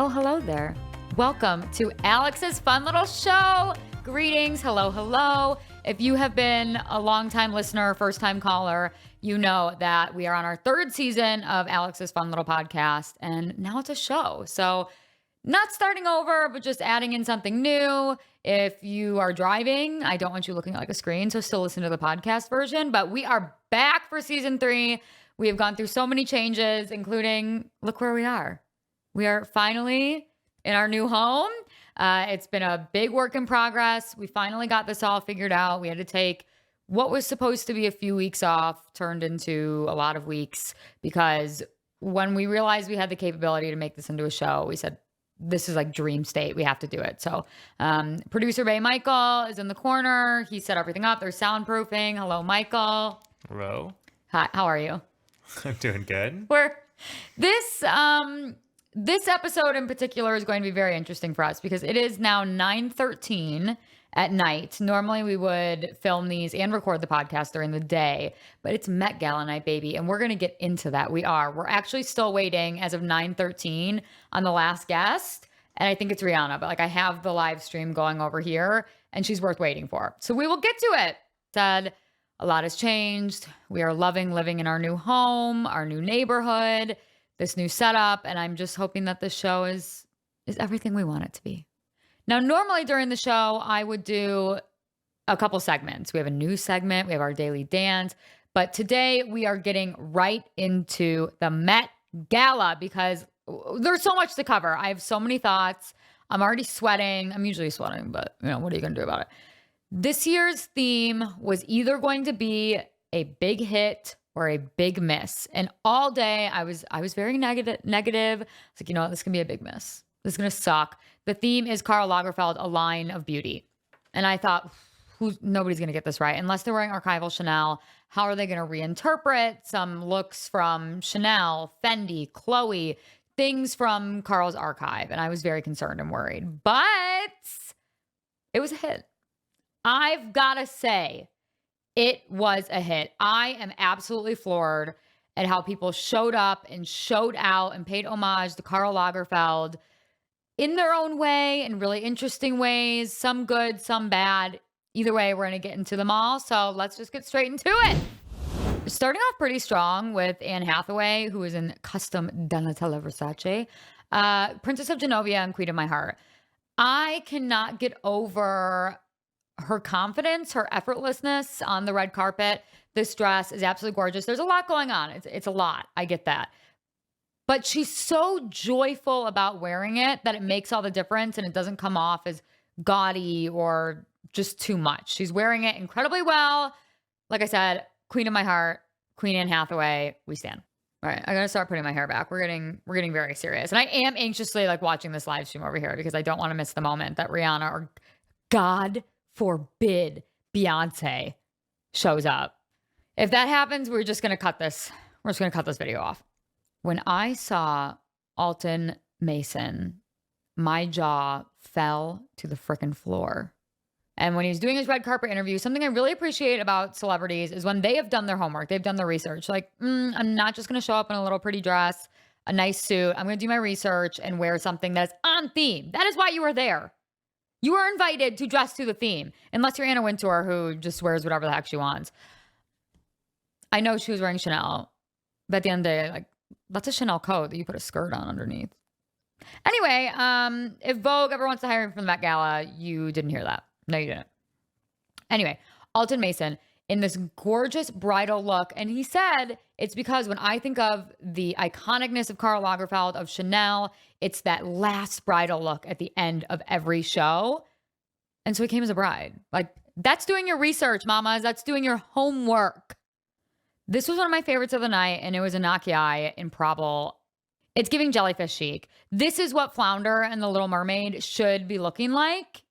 Oh, hello there. Welcome to Alex's fun little show. Greetings. Hello, hello. If you have been a longtime listener, first-time caller, you know that we are on our third season of Alex's fun little podcast, and now it's a show. So not starting over, but just adding in something new. If you are driving, I don't want you looking at like a screen, so still listen to the podcast version. But we are back for season 3. We have gone through so many changes, including, look where we are. We are finally in our new home. It's been a big work in progress. We finally got this all figured out. We had to take what was supposed to be a few weeks off, turned into a lot of weeks, because when we realized we had the capability to make this into a show, we said, this is like dream state. We have to do it. So producer Bay Michael is in the corner. He set everything up. There's soundproofing. Hello, Michael. Hello. Hi, how are you? I'm doing good. This episode in particular is going to be very interesting for us because it is now 9:13 at night. Normally we would film these and record the podcast during the day, but it's Met Gala night, baby, and we're going to get into that. We're actually still waiting as of 9:13 on the last guest, and I think it's Rihanna, but like I have the live stream going over here and she's worth waiting for. So we will get to it. Said a lot has changed. We are loving living in our new home, our new neighborhood, this new setup, and I'm just hoping that this show is everything we want it to be. Now, normally during the show, I would do a couple segments. We have a news segment, we have our daily dance, but today we are getting right into the Met Gala because there's so much to cover. I have so many thoughts. I'm already sweating. I'm usually sweating, but what are you going to do about it? This year's theme was either going to be a big hit or a big miss. And all day I was very negative. It's like, this can be a big miss. This is going to suck. The theme is Karl Lagerfeld, a line of beauty. And I thought, nobody's going to get this right. Unless they're wearing archival Chanel, how are they going to reinterpret some looks from Chanel, Fendi, Chloe, things from Karl's archive? And I was very concerned and worried. But it was a hit. I've got to say, it was a hit. I am absolutely floored at how people showed up and showed out and paid homage to Karl Lagerfeld in their own way, in really interesting ways, some good, some bad. Either way, we're going to get into them all. So let's just get straight into it. Starting off pretty strong with Anne Hathaway, who is in custom Donatella Versace, Princess of Genovia and Queen of My Heart. I cannot get over her confidence, her effortlessness on the red carpet. This dress is absolutely gorgeous. There's a lot going on. It's a lot. I get that. But she's so joyful about wearing it that it makes all the difference and it doesn't come off as gaudy or just too much. She's wearing it incredibly well. Like I said, Queen of My Heart, Queen Anne Hathaway, we stand. All right, I gotta start putting my hair back. We're getting very serious. And I am anxiously like watching this live stream over here because I don't want to miss the moment that Rihanna or God forbid Beyonce shows up. If that happens, we're just going to cut this. We're just going to cut this video off. When I saw Alton Mason, my jaw fell to the frickin' floor. And when he was doing his red carpet interview, something I really appreciate about celebrities is when they have done their homework, they've done their research. Like, I'm not just going to show up in a little pretty dress, a nice suit. I'm going to do my research and wear something that's on theme. That is why you are there. You are invited to dress to the theme, unless you're Anna Wintour, who just wears whatever the heck she wants. I know she was wearing Chanel, but at the end of the day, like, that's a Chanel coat that you put a skirt on underneath. Anyway, if Vogue ever wants to hire me for the Met Gala, you didn't hear that. No, you didn't. Anyway, Alton Mason in this gorgeous bridal look. And he said, it's because when I think of the iconicness of Karl Lagerfeld, of Chanel, it's that last bridal look at the end of every show. And so he came as a bride. Like, that's doing your research, mamas. That's doing your homework. This was one of my favorites of the night, and it was a Nakiai in Prabal. It's giving jellyfish chic. This is what Flounder and the Little Mermaid should be looking like.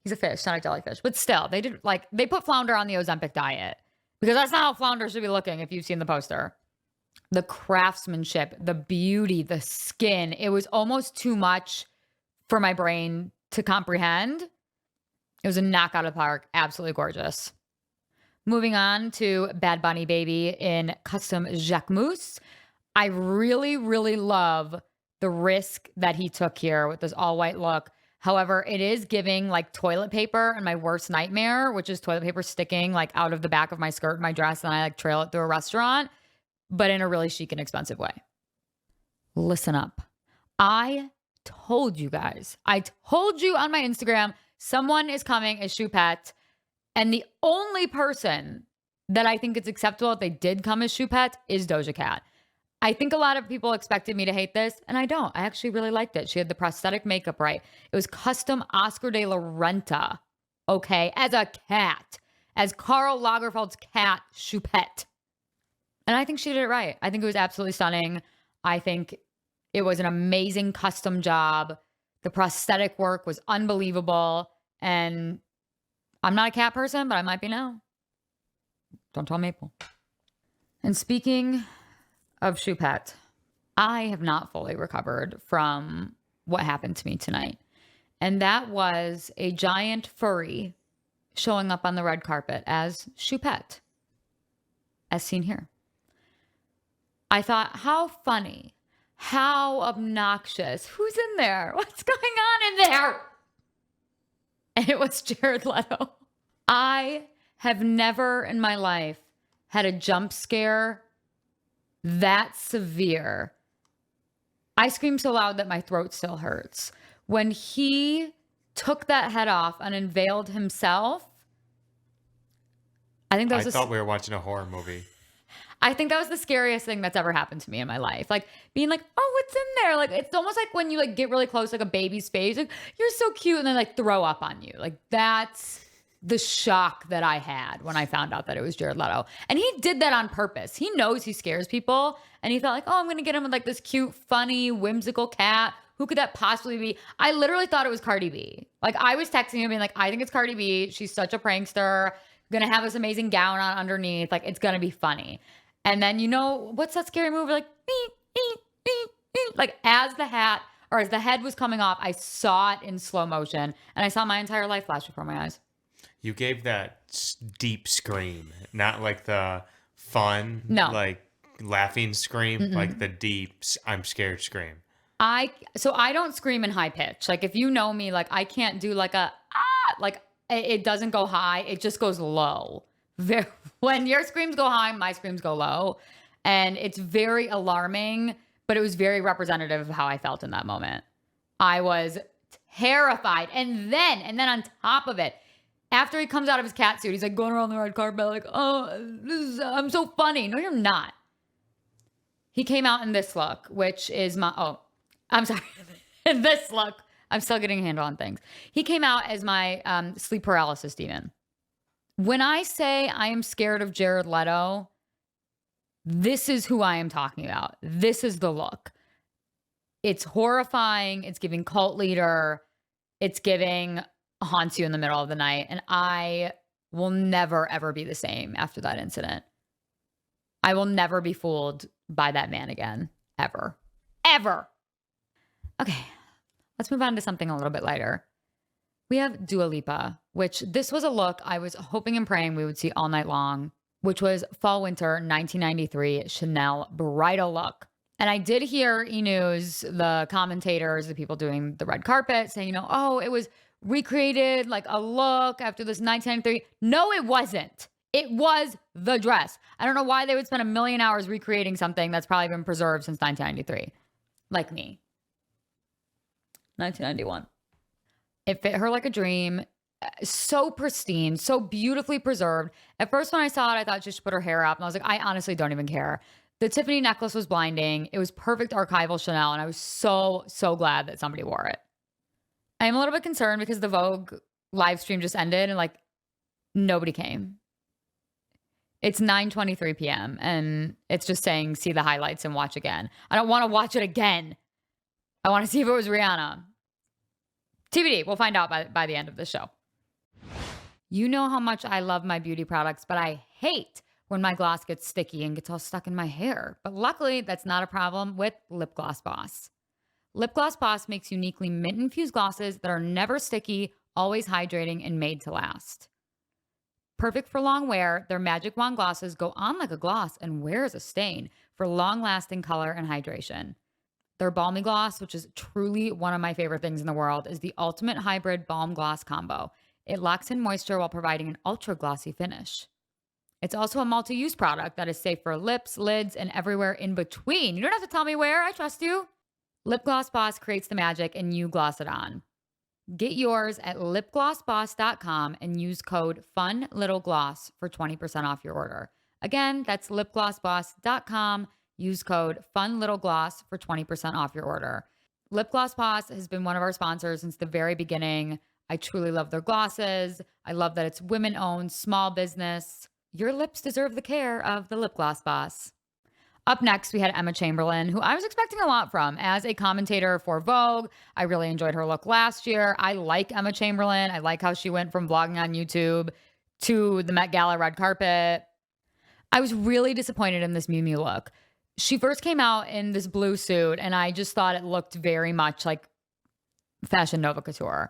He's a fish, not a jellyfish. But still, they put Flounder on the Ozempic diet because that's not how Flounder should be looking if you've seen the poster. The craftsmanship, the beauty, the skin. It was almost too much for my brain to comprehend. It was a knockout of the park. Absolutely gorgeous. Moving on to Bad Bunny Baby in custom Jacquemus. I really, really love the risk that he took here with this all white look. However, it is giving like toilet paper and my worst nightmare, which is toilet paper sticking like out of the back of my skirt and my dress, and I like trail it through a restaurant, but in a really chic and expensive way. Listen up. I told you guys. I told you on my Instagram, someone is coming as Choupette, and the only person that I think it's acceptable if they did come as Choupette is Doja Cat. I think a lot of people expected me to hate this, and I don't. I actually really liked it. She had the prosthetic makeup right. It was custom Oscar de la Renta, okay, as a cat, as Karl Lagerfeld's cat, Choupette. And I think she did it right. I think it was absolutely stunning. I think it was an amazing custom job. The prosthetic work was unbelievable. And I'm not a cat person, but I might be now. Don't tell Maple. And speaking of Choupette, I have not fully recovered from what happened to me tonight. And that was a giant furry showing up on the red carpet as Choupette, as seen here. I thought, how funny, how obnoxious. Who's in there? What's going on in there? And it was Jared Leto. I have never in my life had a jump scare that severe. I screamed so loud that my throat still hurts. When he took that head off and unveiled himself, I thought we were watching a horror movie. I think that was the scariest thing that's ever happened to me in my life. Like being like, oh, what's in there? Like, it's almost like when you like get really close, like a baby's face, like you're so cute, and then like throw up on you. Like that's the shock that I had when I found out that it was Jared Leto. And he did that on purpose. He knows he scares people. And he thought like, oh, I'm going to get him with like this cute, funny, whimsical cat. Who could that possibly be? I literally thought it was Cardi B. Like I was texting him being like, I think it's Cardi B. She's such a prankster. Going to have this amazing gown on underneath. Like it's going to be funny. And then, you know, what's that scary movie? Like, beep, beep, beep, beep. Like as the hat or as the head was coming off, I saw it in slow motion and I saw my entire life flash before my eyes. You gave that deep scream, not like the fun, like laughing scream, like the deep, I'm scared scream. So I don't scream in high pitch. Like if you know me, like I can't do like a, like it doesn't go high. It just goes low. When your screams go high, my screams go low. And it's very alarming, but it was very representative of how I felt in that moment. I was terrified. And then on top of it, after he comes out of his cat suit, he's like going around the red carpet like, oh, I'm so funny. No, you're not. He came out in this look, which is I'm sorry. In this look, I'm still getting a handle on things. He came out as my sleep paralysis demon. When I say I am scared of Jared Leto, this is who I am talking about. This is the look. It's horrifying. It's giving cult leader. It's giving haunts you in the middle of the night. And I will never, ever be the same after that incident. I will never be fooled by that man again. Ever. Ever. Okay. Let's move on to something a little bit lighter. We have Dua Lipa, which this was a look I was hoping and praying we would see all night long, which was fall-winter 1993 Chanel bridal look. And I did hear E-News, the commentators, the people doing the red carpet saying, you know, oh, it was recreated like a look after this 1993. No, it wasn't. It was the dress. I don't know why they would spend 1 million hours recreating something that's probably been preserved since 1993. Like me. 1991. It fit her like a dream. So pristine, so beautifully preserved. At first when I saw it, I thought she should put her hair up. And I was like, I honestly don't even care. The Tiffany necklace was blinding. It was perfect archival Chanel. And I was so, so glad that somebody wore it. I'm a little bit concerned because the Vogue live stream just ended and like nobody came. It's 9:23 p.m. and it's just saying, see the highlights and watch again. I don't want to watch it again. I want to see if it was Rihanna. TBD. We'll find out by the end of the show. You know how much I love my beauty products, but I hate when my gloss gets sticky and gets all stuck in my hair. But luckily, that's not a problem with Lip Gloss Boss. Lip Gloss Boss makes uniquely mint-infused glosses that are never sticky, always hydrating, and made to last. Perfect for long wear, their Magic Wand glosses go on like a gloss and wear as a stain for long-lasting color and hydration. Their Balmy Gloss, which is truly one of my favorite things in the world, is the ultimate hybrid balm gloss combo. It locks in moisture while providing an ultra glossy finish. It's also a multi-use product that is safe for lips, lids, and everywhere in between. You don't have to tell me where. I trust you. Lip Gloss Boss creates the magic and you gloss it on. Get yours at lipglossboss.com and use code FUNLITTLEGLOSS for 20% off your order. Again, that's lipglossboss.com. Use code FUNLITTLEGLOSS for 20% off your order. Lip Gloss Boss has been one of our sponsors since the very beginning. I truly love their glosses. I love that it's women-owned, small business. Your lips deserve the care of the Lip Gloss Boss. Up next, we had Emma Chamberlain, who I was expecting a lot from. As a commentator for Vogue, I really enjoyed her look last year. I like Emma Chamberlain. I like how she went from vlogging on YouTube to the Met Gala red carpet. I was really disappointed in this Miu Miu look. She first came out in this blue suit, and I just thought it looked very much like Fashion Nova Couture.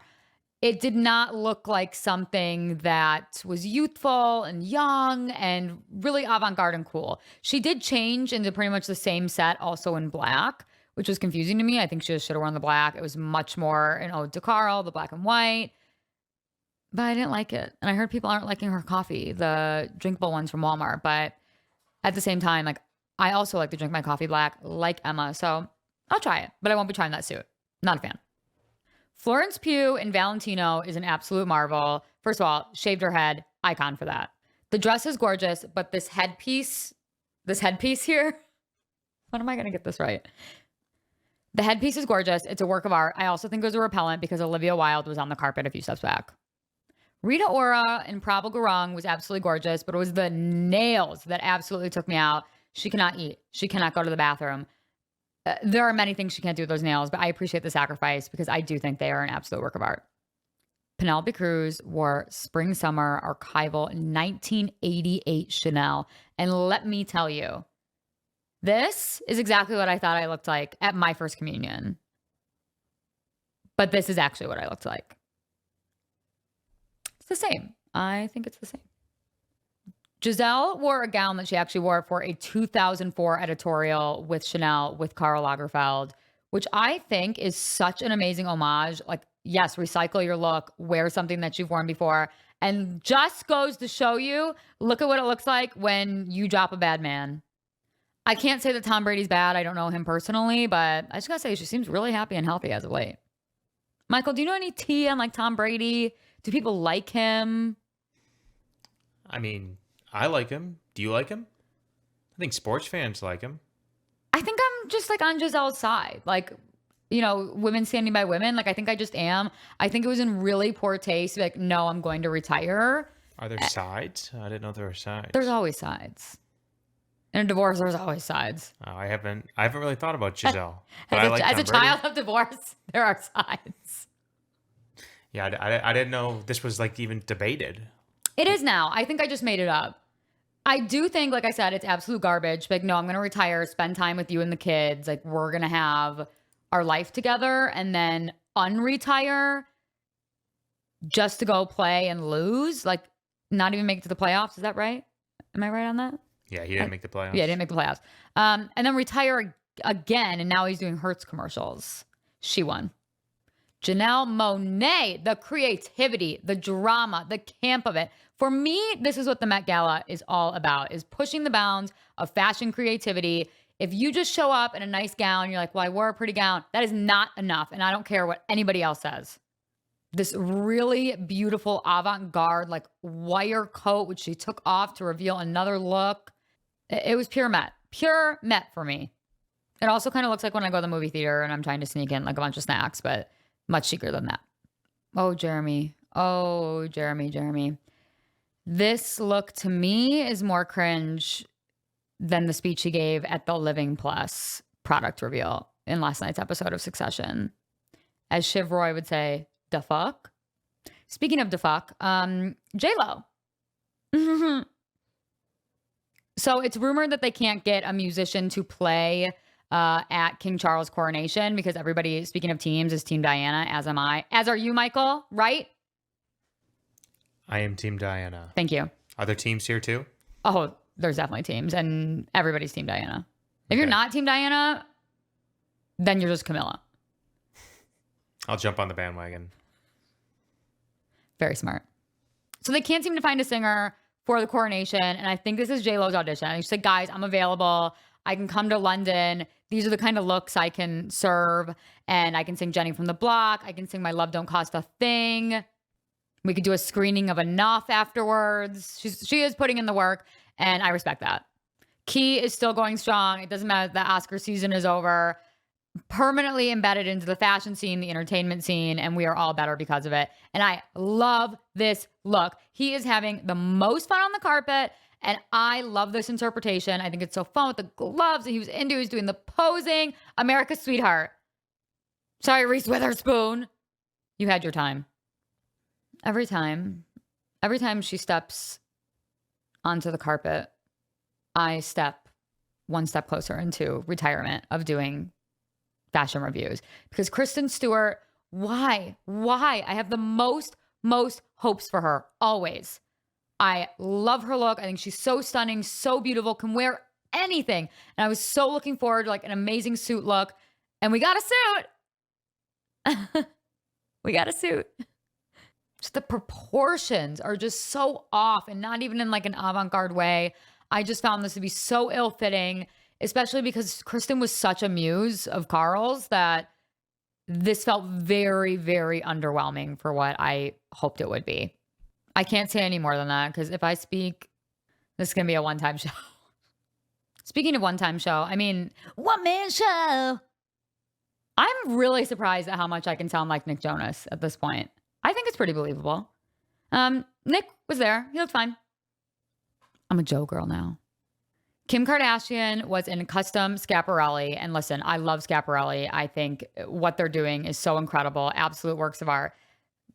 It did not look like something that was youthful and young and really avant-garde and cool. She did change into pretty much the same set, also in black, which was confusing to me. I think she just should have worn the black. It was much more an ode to Carl, the black and white. But I didn't like it. And I heard people aren't liking her coffee, the drinkable ones from Walmart. But at the same time, like, I also like to drink my coffee black, like Emma. So I'll try it, but I won't be trying that suit. Not a fan. Florence Pugh in Valentino is an absolute marvel. First of all, shaved her head, icon for that. The dress is gorgeous, but this headpiece here, when am I going to get this right? The headpiece is gorgeous. It's a work of art. I also think it was a repellent because Olivia Wilde was on the carpet a few steps back. Rita Ora in Prabal Gurung was absolutely gorgeous, but it was the nails that absolutely took me out. She cannot eat. She cannot go to the bathroom. There are many things she can't do with those nails, but I appreciate the sacrifice because I do think they are an absolute work of art. Penelope Cruz wore Spring Summer Archival 1988 Chanel. And let me tell you, this is exactly what I thought I looked like at my first communion. But this is actually what I looked like. It's the same. I think it's the same. Giselle wore a gown that she actually wore for a 2004 editorial with Chanel with Karl Lagerfeld, which I think is such an amazing homage. Like, yes, recycle your look, wear something that you've worn before, and just goes to show you, look at what it looks like when you drop a bad man. I can't say that Tom Brady's bad. I don't know him personally, but I just gotta say she seems really happy and healthy as of late. Michael, do you know any tea on like Tom Brady? Do people like him? I mean, I like him. Do you like him? I think sports fans like him. I think I'm just like on Giselle's side. Like, you know, women standing by women. Like, I think I just am. I think it was in really poor taste. Like, no, I'm going to retire. Are there sides? I didn't know there were sides. There's always sides. In a divorce, there's always sides. Oh, I haven't really thought about Giselle. But I like as a Tom Brady. child of divorce, there are sides. Yeah, I didn't know this was like even debated. It is now. I think I just made it up. I do think, like I said, it's absolute garbage. Like, no, I'm going to retire, spend time with you and the kids. Like, we're going to have our life together and then unretire just to go play and lose. Like, not even make it to the playoffs. Is that right? Am I right on that? Yeah, he didn't make the playoffs. Yeah, he didn't make the playoffs. And then retire again, and now he's doing Hertz commercials. She won. Janelle Monáe, the creativity, the drama, the camp of it. For me, this is what the Met Gala is all about, is pushing the bounds of fashion creativity. If you just show up in a nice gown, you're like, well, I wore a pretty gown. That is not enough, and I don't care what anybody else says. This really beautiful avant-garde, like wire coat, which she took off to reveal another look. It was pure Met for me. It also kind of looks like when I go to the movie theater and I'm trying to sneak in like a bunch of snacks, but much chicer than that. Oh, Jeremy. This look to me is more cringe than the speech he gave at the Living Plus product reveal in last night's episode of Succession. As Shiv Roy would say, da fuck. Speaking of da fuck, J-Lo. So it's rumored that they can't get a musician to play at King Charles' coronation because everybody, speaking of teams, is Team Diana, as am I. As are you, Michael, right? I am Team Diana. Thank you. Are there teams here too? Oh, there's definitely teams, and everybody's Team Diana. If you're not Team Diana, then you're just Camilla. I'll jump on the bandwagon. Very smart. So they can't seem to find a singer for the coronation. And I think this is J-Lo's audition. And she said, guys, I'm available. I can come to London. These are the kind of looks I can serve. And I can sing Jenny from the Block. I can sing My Love Don't Cost a Thing. We could do a screening of Enough afterwards. She is putting in the work. And I respect that. Key is still going strong. It doesn't matter if the Oscar season is over. Permanently embedded into the fashion scene, the entertainment scene, and we are all better because of it. And I love this look. He is having the most fun on the carpet, and I love this interpretation. I think it's so fun with the gloves that he was into. He's doing the posing. America's sweetheart. Sorry, Reese Witherspoon. You had your time. Every time she steps onto the carpet, I step one step closer into retirement of doing fashion reviews, because Kristen Stewart, why? I have the most hopes for her always. I love her look. I think she's so stunning, so beautiful, can wear anything. And I was so looking forward to like an amazing suit look. And we got a suit. We got a suit. Just the proportions are just so off, and not even in like an avant-garde way. I just found this to be so ill-fitting, especially because Kristen was such a muse of Carl's that this felt very, very underwhelming for what I hoped it would be. I can't say any more than that, because if I speak, this is going to be a one-time show. Speaking of one-time show, I mean, one-man show. I'm really surprised at how much I can sound like Nick Jonas at this point. I think it's pretty believable. Nick was there. He looked fine. I'm a Joe girl now. Kim Kardashian was in custom Schiaparelli. And listen, I love Schiaparelli. I think what they're doing is so incredible. Absolute works of art.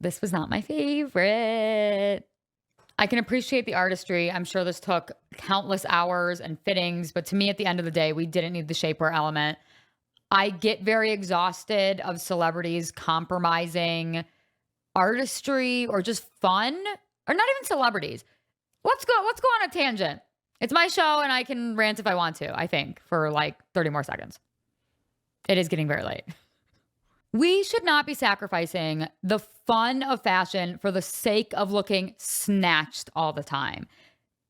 This was not my favorite. I can appreciate the artistry. I'm sure this took countless hours and fittings. But to me, at the end of the day, we didn't need the shapewear element. I get very exhausted of celebrities compromising artistry or just fun, or not even celebrities. Let's go on a tangent. It's my show and I can rant if I want to, I think, for like 30 more seconds. It is getting very late. We should not be sacrificing the fun of fashion for the sake of looking snatched all the time.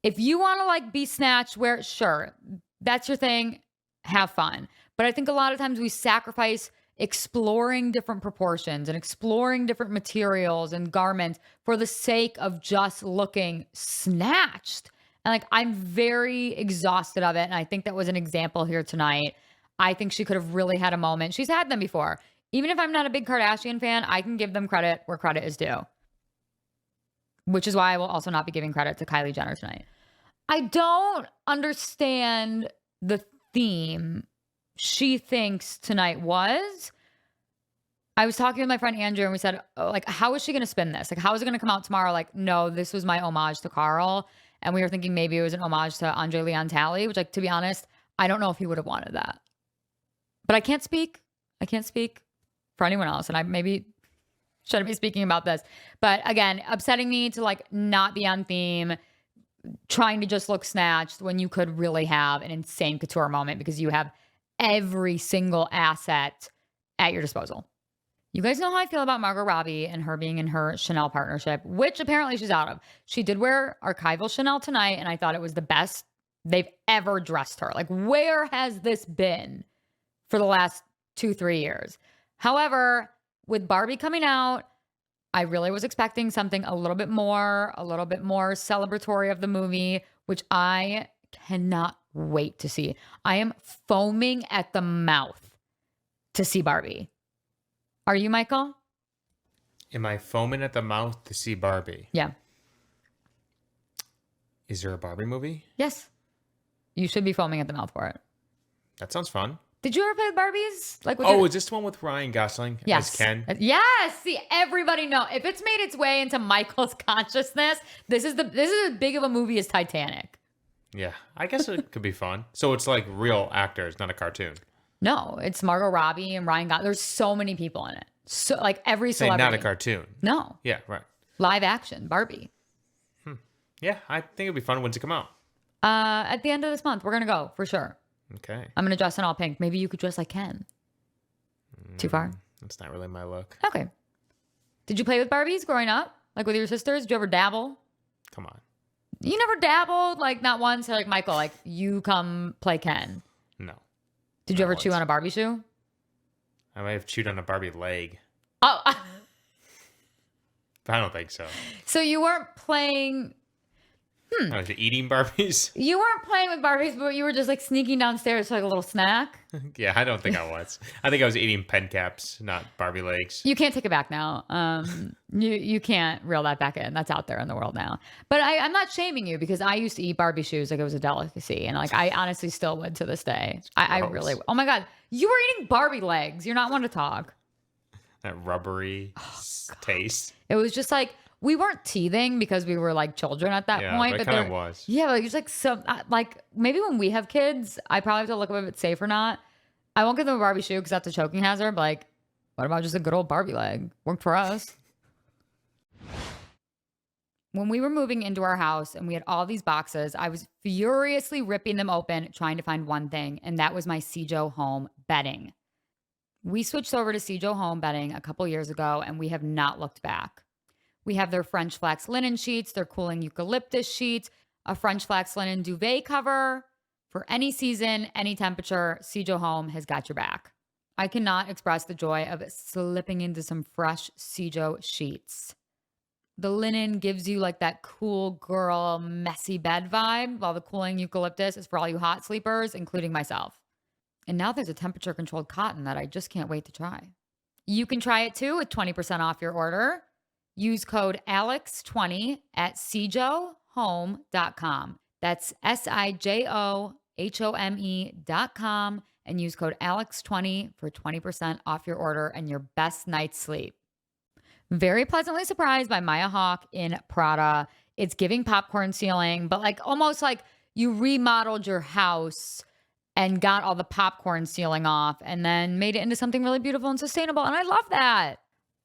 If you want to like be snatched, wear it, sure, that's your thing, have fun. But I think a lot of times we sacrifice exploring different proportions and exploring different materials and garments for the sake of just looking snatched. And like, I'm very exhausted of it. And I think that was an example here tonight. I think she could have really had a moment. She's had them before. Even if I'm not a big Kardashian fan, I can give them credit where credit is due. Which is why I will also not be giving credit to Kylie Jenner tonight. I don't understand the theme she thinks tonight was. I was talking with my friend Andrew and we said, oh, like, how is she going to spin this? Like, how is it going to come out tomorrow? Like, no, this was my homage to Carl. And we were thinking maybe it was an homage to Andre Leon Talley, which, like, to be honest, I don't know if he would have wanted that. But I can't speak for anyone else. And I maybe shouldn't be speaking about this. But again, upsetting me to like not be on theme, trying to just look snatched when you could really have an insane couture moment because you have every single asset at your disposal. You guys know how I feel about Margot Robbie and her being in her Chanel partnership, which apparently she's out of. She did wear archival Chanel tonight, and I thought it was the best they've ever dressed her. Like, where has this been for the last 2-3 years? However, with Barbie coming out, I really was expecting something a little bit more celebratory of the movie, which I cannot wait to see. I am foaming at the mouth to see Barbie. Are you, Michael? Am I foaming at the mouth to see Barbie? Yeah. Is there a Barbie movie? Yes. You should be foaming at the mouth for it. That sounds fun. Did you ever play with Barbies? Like, is this the one with Ryan Gosling as Ken? Yes. See, everybody know. If it's made its way into Michael's consciousness, this is as big of a movie as Titanic. Yeah, I guess it could be fun. So it's like real actors, not a cartoon. No, it's Margot Robbie and Ryan Gosling. There's so many people in it. So like every celebrity. Not a cartoon. No. Yeah, right. Live action, Barbie. Yeah, I think it'd be fun. When's it come out? At the end of this month, we're going to go for sure. Okay. I'm going to dress in all pink. Maybe you could dress like Ken. Too far? That's not really my look. Okay. Did you play with Barbies growing up? Like with your sisters? Did you ever dabble? Come on. You never dabbled? Like not once? Or like, Michael, like you come play Ken. No. Did you ever chew on a Barbie shoe? I might have chewed on a Barbie leg. Oh. But I don't think so. So you weren't playing... I was eating Barbies? You weren't playing with Barbies, but you were just like sneaking downstairs for like a little snack? Yeah, I don't think I was. I think I was eating pen caps, not Barbie legs. You can't take it back now. You can't reel that back in. That's out there in the world now. But I'm not shaming you because I used to eat Barbie shoes like it was a delicacy. And like I honestly still would to this day. I really... Oh my God. You were eating Barbie legs. You're not one to talk. That rubbery taste. It was just like... We weren't teething because we were like children at that point. But it kind of was. Yeah, like it's like some like maybe when we have kids, I probably have to look up if it's safe or not. I won't give them a Barbie shoe because that's a choking hazard. But like, what about just a good old Barbie leg? Worked for us. When we were moving into our house and we had all these boxes, I was furiously ripping them open, trying to find one thing, and that was my Cijo home bedding. We switched over to Cijo home bedding a couple years ago, and we have not looked back. We have their French flax linen sheets, their cooling eucalyptus sheets, a French flax linen duvet cover. For any season, any temperature, Cijo Home has got your back. I cannot express the joy of slipping into some fresh Cijo sheets. The linen gives you like that cool girl, messy bed vibe, while the cooling eucalyptus is for all you hot sleepers, including myself. And now there's a temperature-controlled cotton that I just can't wait to try. You can try it too with 20% off your order. Use code ALEX20 at CijoHome.com. That's SIJOHOME.com and use code ALEX20 for 20% off your order and your best night's sleep. Very pleasantly surprised by Maya Hawke in Prada. It's giving popcorn ceiling, but like almost like you remodeled your house and got all the popcorn ceiling off and then made it into something really beautiful and sustainable. And I love that.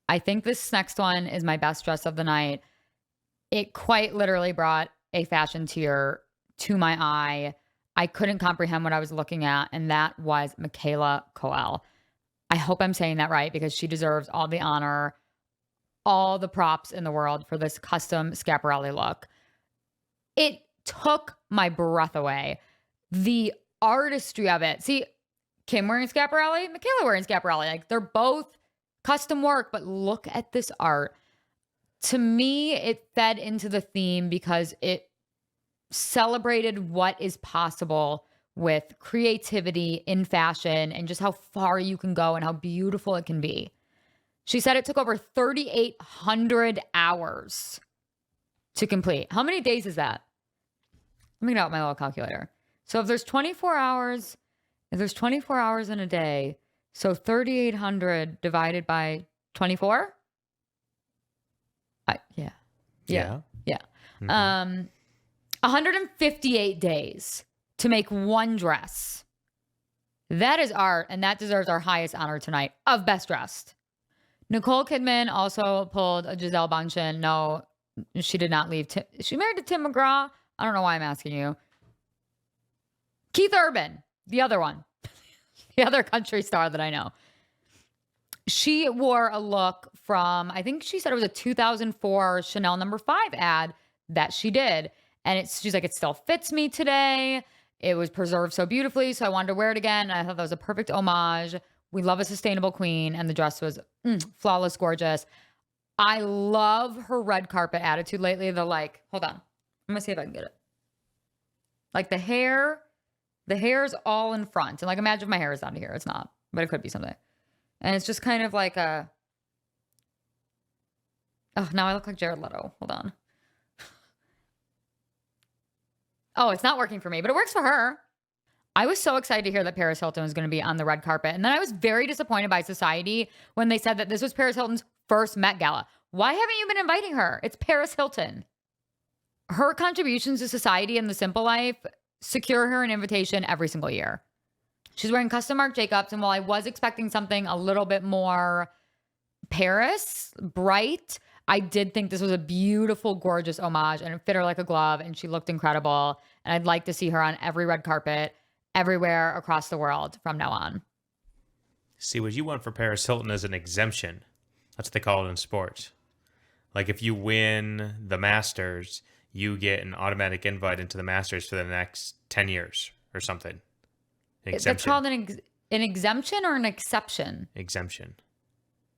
I think this next one is my best dress of the night. It quite literally brought a fashion tear to my eye. I couldn't comprehend what I was looking at, and that was Michaela Coel. I hope I'm saying that right because she deserves all the honor, all the props in the world for this custom Schiaparelli look. It took my breath away. The artistry of it. See, Kim wearing Schiaparelli, Michaela wearing Schiaparelli. Like they're both custom work, but look at this art. To me, it fed into the theme because it celebrated what is possible with creativity in fashion and just how far you can go and how beautiful it can be. She said it took over 3,800 hours to complete. How many days is that? Let me get out my little calculator. So if there's 24 hours in a day, so 3,800 divided by 24? Yeah. Mm-hmm. 158 days to make one dress. That is art, and that deserves our highest honor tonight of Best Dressed. Nicole Kidman also pulled a Gisele Bündchen. No, she did not leave. She married to Tim McGraw. I don't know why I'm asking you. Keith Urban, the other one. The other country star that I know. She wore a look from, I think she said it was a 2004 Chanel No. 5 ad that she did. And she's like, it still fits me today. It was preserved so beautifully. So I wanted to wear it again. And I thought that was a perfect homage. We love a sustainable queen. And the dress was flawless, gorgeous. I love her red carpet attitude lately. The like, hold on. I'm going to see if I can get it. Like the hair's all in front. And like, imagine if my hair is down to here. It's not, but it could be something. And it's just kind of like oh, now I look like Jared Leto. Hold on. Oh, it's not working for me, but it works for her. I was so excited to hear that Paris Hilton was going to be on the red carpet. And then I was very disappointed by society when they said that this was Paris Hilton's first Met Gala. Why haven't you been inviting her? It's Paris Hilton. Her contributions to society and the simple life secure her an invitation every single year. She's wearing custom Marc Jacobs. And while I was expecting something a little bit more Paris, bright, I did think this was a beautiful, gorgeous homage and it fit her like a glove and she looked incredible. And I'd like to see her on every red carpet everywhere across the world from now on. See, what you want for Paris Hilton is an exemption. That's what they call it in sports. Like if you win the Masters, you get an automatic invite into the Masters for the next 10 years or something. An exemption. That's called an exemption or an exception? Exemption.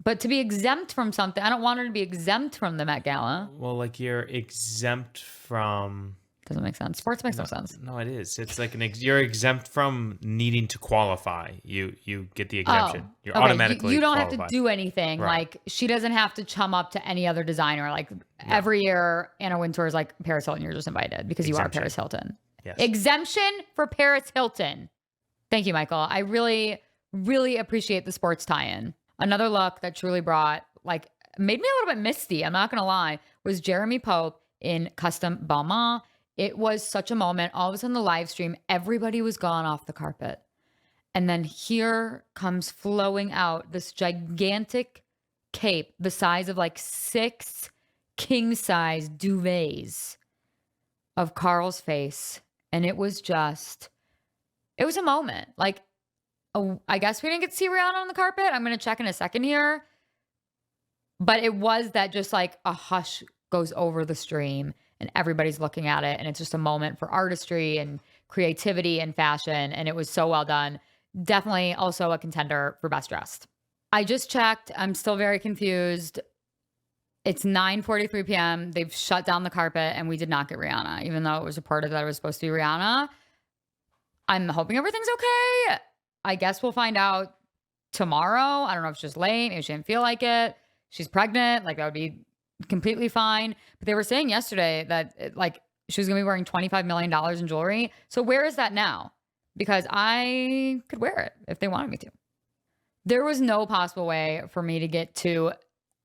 But to be exempt from something, I don't want her to be exempt from the Met Gala. Well, like you're exempt from... Doesn't make sense. Sports makes no sense. No, it is. It's like you're exempt from needing to qualify. You get the exemption. You're automatically You don't qualified. have to do anything. Right. Like she doesn't have to chum up to any other designer. Like every year, Anna Wintour is like Paris Hilton. You're just invited because you are Paris Hilton. Yes. Exemption for Paris Hilton. Thank you, Michael. I really, really appreciate the sports tie-in. Another look that truly brought, like, made me a little bit misty, I'm not going to lie, was Jeremy Pope in custom Balmain. It was such a moment. All of a sudden, the live stream, everybody was gone off the carpet. And then here comes flowing out this gigantic cape, the size of like 6 king-size duvets of Carl's face. And it was a moment. Like, I guess we didn't get to see Rihanna on the carpet. I'm going to check in a second here. But it was that just like a hush goes over the stream and everybody's looking at it. And it's just a moment for artistry and creativity and fashion. And it was so well done. Definitely also a contender for best dressed. I just checked. I'm still very confused. It's 9:43 p.m. They've shut down the carpet and we did not get Rihanna, even though it was reported that it was supposed to be Rihanna. I'm hoping everything's okay. I guess we'll find out tomorrow. I don't know if it's just late. Maybe she didn't feel like it. She's pregnant. Like that would be completely fine. But they were saying yesterday that like she was going to be wearing $25 million in jewelry. So where is that now? Because I could wear it if they wanted me to. There was no possible way for me to get to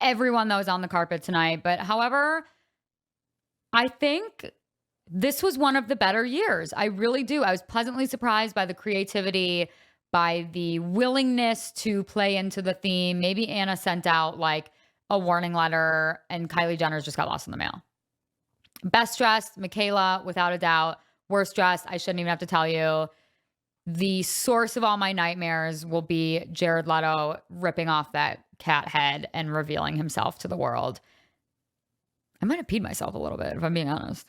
everyone that was on the carpet tonight. But however, I think this was one of the better years. I really do. I was pleasantly surprised by the creativity, by the willingness to play into the theme. Maybe Anna sent out like a warning letter and Kylie Jenner's just got lost in the mail. Best dressed, Michaela, without a doubt. Worst dressed, I shouldn't even have to tell you. The source of all my nightmares will be Jared Leto ripping off that cat head and revealing himself to the world. I might have peed myself a little bit, if I'm being honest.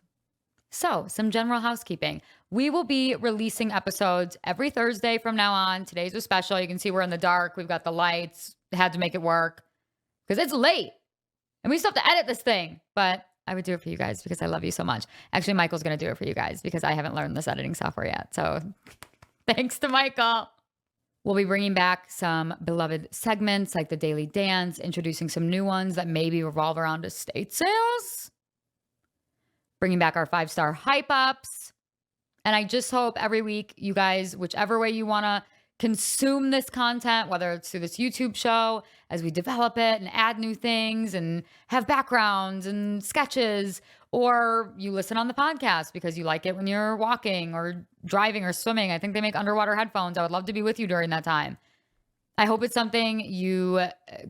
So, some general housekeeping. We will be releasing episodes every Thursday from now on. Today's was special. You can see we're in the dark. We've got the lights. Had to make it work because it's late and we still have to edit this thing. But I would do it for you guys because I love you so much. Actually, Michael's going to do it for you guys because I haven't learned this editing software yet. So thanks to Michael. We'll be bringing back some beloved segments like the Daily Dance, introducing some new ones that maybe revolve around estate sales, bringing back our 5-star hype ups. And I just hope every week you guys, whichever way you want to consume this content, whether it's through this YouTube show as we develop it and add new things and have backgrounds and sketches, or you listen on the podcast because you like it when you're walking or driving or swimming. I think they make underwater headphones. I would love to be with you during that time. I hope it's something you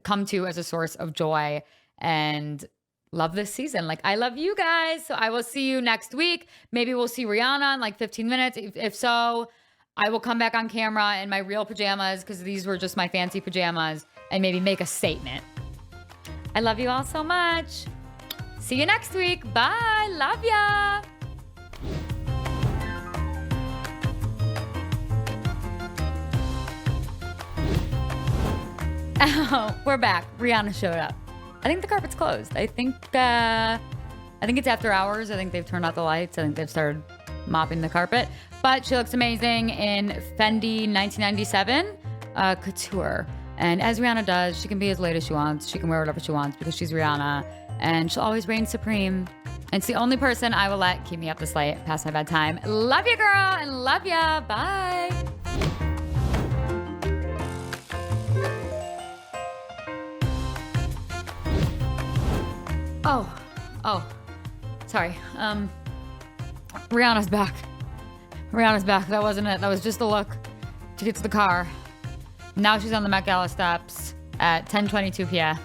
come to as a source of joy and love this season. Like I love you guys. So I will see you next week. Maybe we'll see Rihanna in like 15 minutes. If so, I will come back on camera in my real pajamas because these were just my fancy pajamas and maybe make a statement. I love you all so much. See you next week. Bye. Love ya. Oh, we're back. Rihanna showed up. I think the carpet's closed. I think it's after hours. I think they've turned out the lights. I think they've started mopping the carpet. But she looks amazing in Fendi 1997 couture. And as Rihanna does, she can be as late as she wants. She can wear whatever she wants because she's Rihanna. And she'll always reign supreme. And it's the only person I will let keep me up this late past my bedtime. Love you, girl, and love ya. Bye. Oh, sorry. Rihanna's back. That wasn't it. That was just a look to get to the car. Now she's on the Met Gala steps at 10:22 p.m.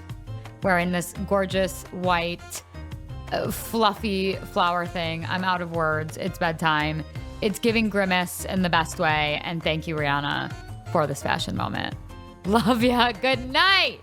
wearing this gorgeous white, fluffy flower thing. I'm out of words. It's bedtime. It's giving Grimace in the best way. And thank you, Rihanna, for this fashion moment. Love ya. Good night.